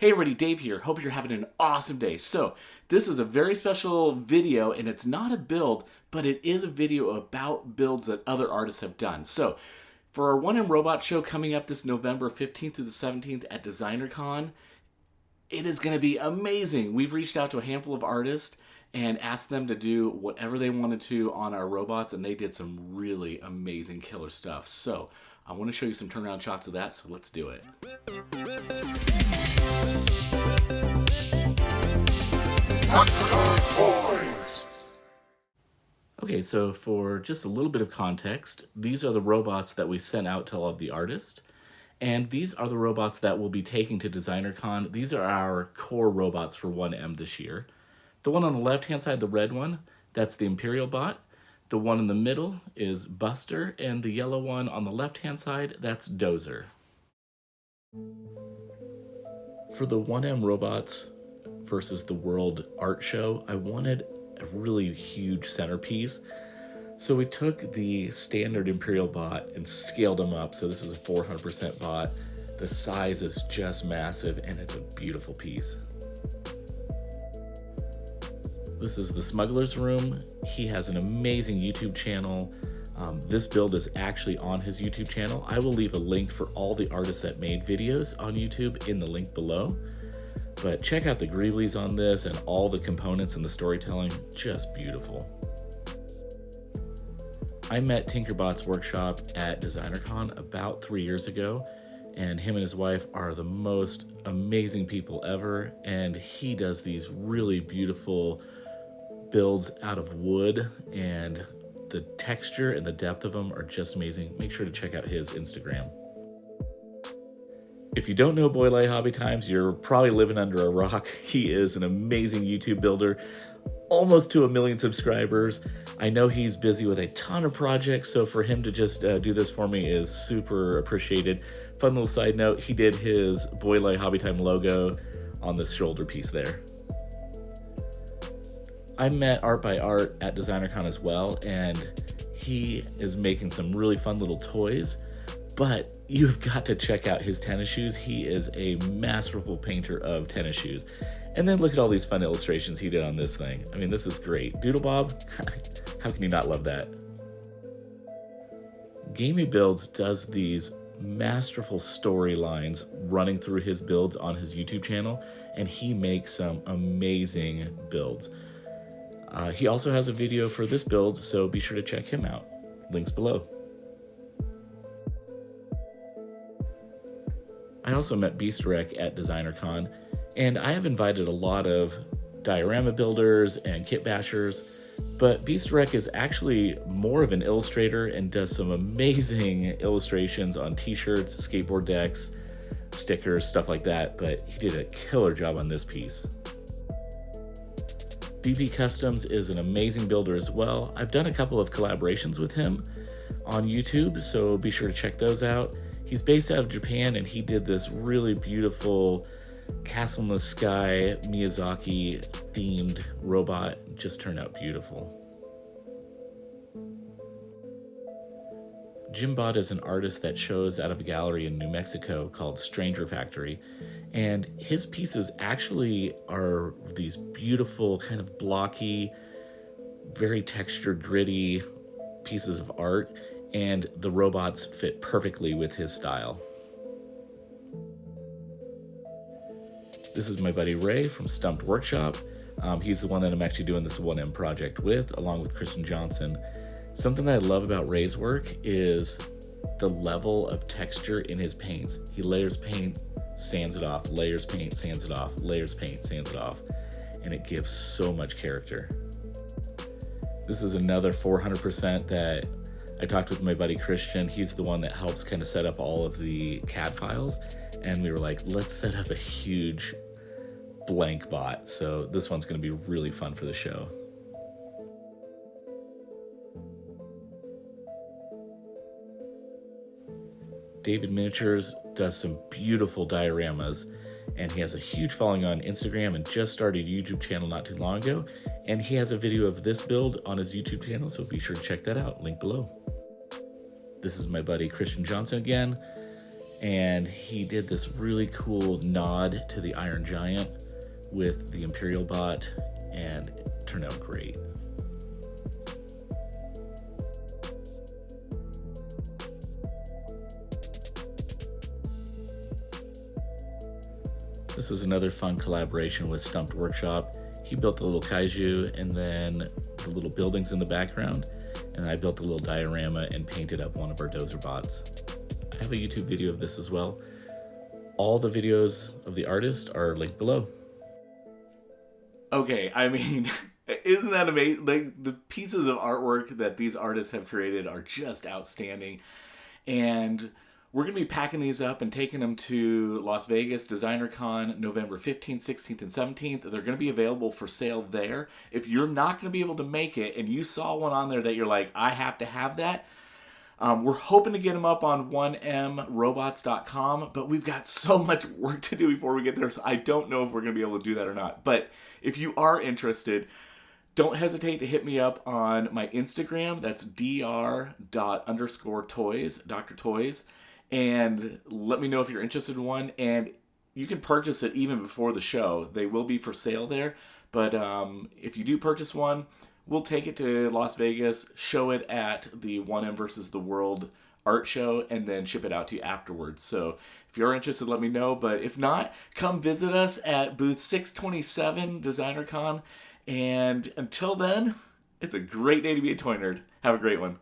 Hey everybody, Dave here. Hope you're having an awesome day. So, this is a very special video, and it's not a build, but it is a video about builds that other artists have done. So, for our 1M Robot show coming up this November 15th through the 17th at DesignerCon, it is going to be amazing. We've reached out to a handful of artists and asked them to do whatever they wanted to on our robots, and they did some really amazing killer stuff. So, I want to show you some turnaround shots of that, so let's do it. Okay, so for just a little bit of context, these are the robots that we sent out to all of the artists, and these are the robots that we'll be taking to DesignerCon. These are our core robots for 1M this year. The one on the left-hand side, the red one, that's the Imperial Bot. The one in the middle is Buster, and the yellow one on the left-hand side, that's Dozer. For the 1M robots versus the World Art Show, I wanted a really huge centerpiece. So we took the standard Imperial Bot and scaled them up. So this is a 400% bot. The size is just massive, and it's a beautiful piece. This is the Smugglers Room. He has an amazing YouTube channel. This build is actually on his YouTube channel. I will leave a link for all the artists that made videos on YouTube in the link below. But check out the greeblies on this and all the components and the storytelling, just beautiful. I met Tinkerbots Workshop at DesignerCon about 3 years ago, and him and his wife are the most amazing people ever, and he does these really beautiful builds out of wood, and the texture and the depth of them are just amazing. Make sure to check out his Instagram. If you don't know Boylei Hobby Times, you're probably living under a rock. He is an amazing YouTube builder, almost to 1 million subscribers. I know he's busy with a ton of projects, so for him to just do this for me is super appreciated. Fun little side note, he did his Boylei Hobby Time logo on the shoulder piece there. I met Art by Art at DesignerCon as well, and he is making some really fun little toys, but you've got to check out his tennis shoes. He is a masterful painter of tennis shoes. And then look at all these fun illustrations he did on this thing. I mean, this is great. Doodle Bob, how can you not love that? Gameyy Builds does these masterful storylines running through his builds on his YouTube channel, and he makes some amazing builds. He also has a video for this build, so be sure to check him out. Links below. I also met Beastrek at DesignerCon, and I have invited a lot of diorama builders and kit bashers, but Beastrek is actually more of an illustrator and does some amazing illustrations on t-shirts, skateboard decks, stickers, stuff like that, but he did a killer job on this piece. BB Customs is an amazing builder as well. I've done a couple of collaborations with him on YouTube, so be sure to check those out. He's based out of Japan, and he did this really beautiful Castle in the Sky Miyazaki themed robot. Just turned out beautiful. Jimbot is an artist that shows out of a gallery in New Mexico called Stranger Factory, and his pieces actually are these beautiful kind of blocky, very textured, gritty pieces of art, and the robots fit perfectly with his style. This is my buddy Ray from Stumpt Workshop. He's the one that I'm actually doing this 1M project with, along with Cristian Johnson. Something that I love about Ray's work is the level of texture in his paints. He layers paint, sands it off, layers paint, sands it off, layers paint, sands it off, and it gives so much character. This is another 400% that I talked with my buddy Cristian. He's the one that helps kind of set up all of the CAD files, and we were like, let's set up a huge blank bot. So this one's going to be really fun for the show. David Miniatures does some beautiful dioramas, and he has a huge following on Instagram and just started a YouTube channel not too long ago, and he has a video of this build on his YouTube channel, so be sure to check that out, link below. This is my buddy Cristian Johnson again. And he did this really cool nod to the Iron Giant with the Imperial bot, and it turned out great. This was another fun collaboration with Stumpt Workshop. He built the little kaiju and then the little buildings in the background, and I built the little diorama and painted up one of our dozer bots. I have a YouTube video of this as well. All the videos of the artist are linked below. Okay, I mean, isn't that amazing? Like, the pieces of artwork that these artists have created are just outstanding. And we're going to be packing these up and taking them to Las Vegas Designer Con November 15th, 16th, and 17th. They're going to be available for sale there. If you're not going to be able to make it and you saw one on there that you're like, I have to have that, we're hoping to get them up on 1mrobots.com, but we've got so much work to do before we get there, so I don't know if we're going to be able to do that or not. But if you are interested, don't hesitate to hit me up on my Instagram. That's dr._toys, Dr. Toys. And let me know if you're interested in one. And you can purchase it even before the show. They will be for sale there. But if you do purchase one, we'll take it to Las Vegas, show it at the 1M versus the World art show, and then ship it out to you afterwards. So if you're interested, let me know. But if not, come visit us at booth 627 DesignerCon. And until then, it's a great day to be a toy nerd. Have a great one.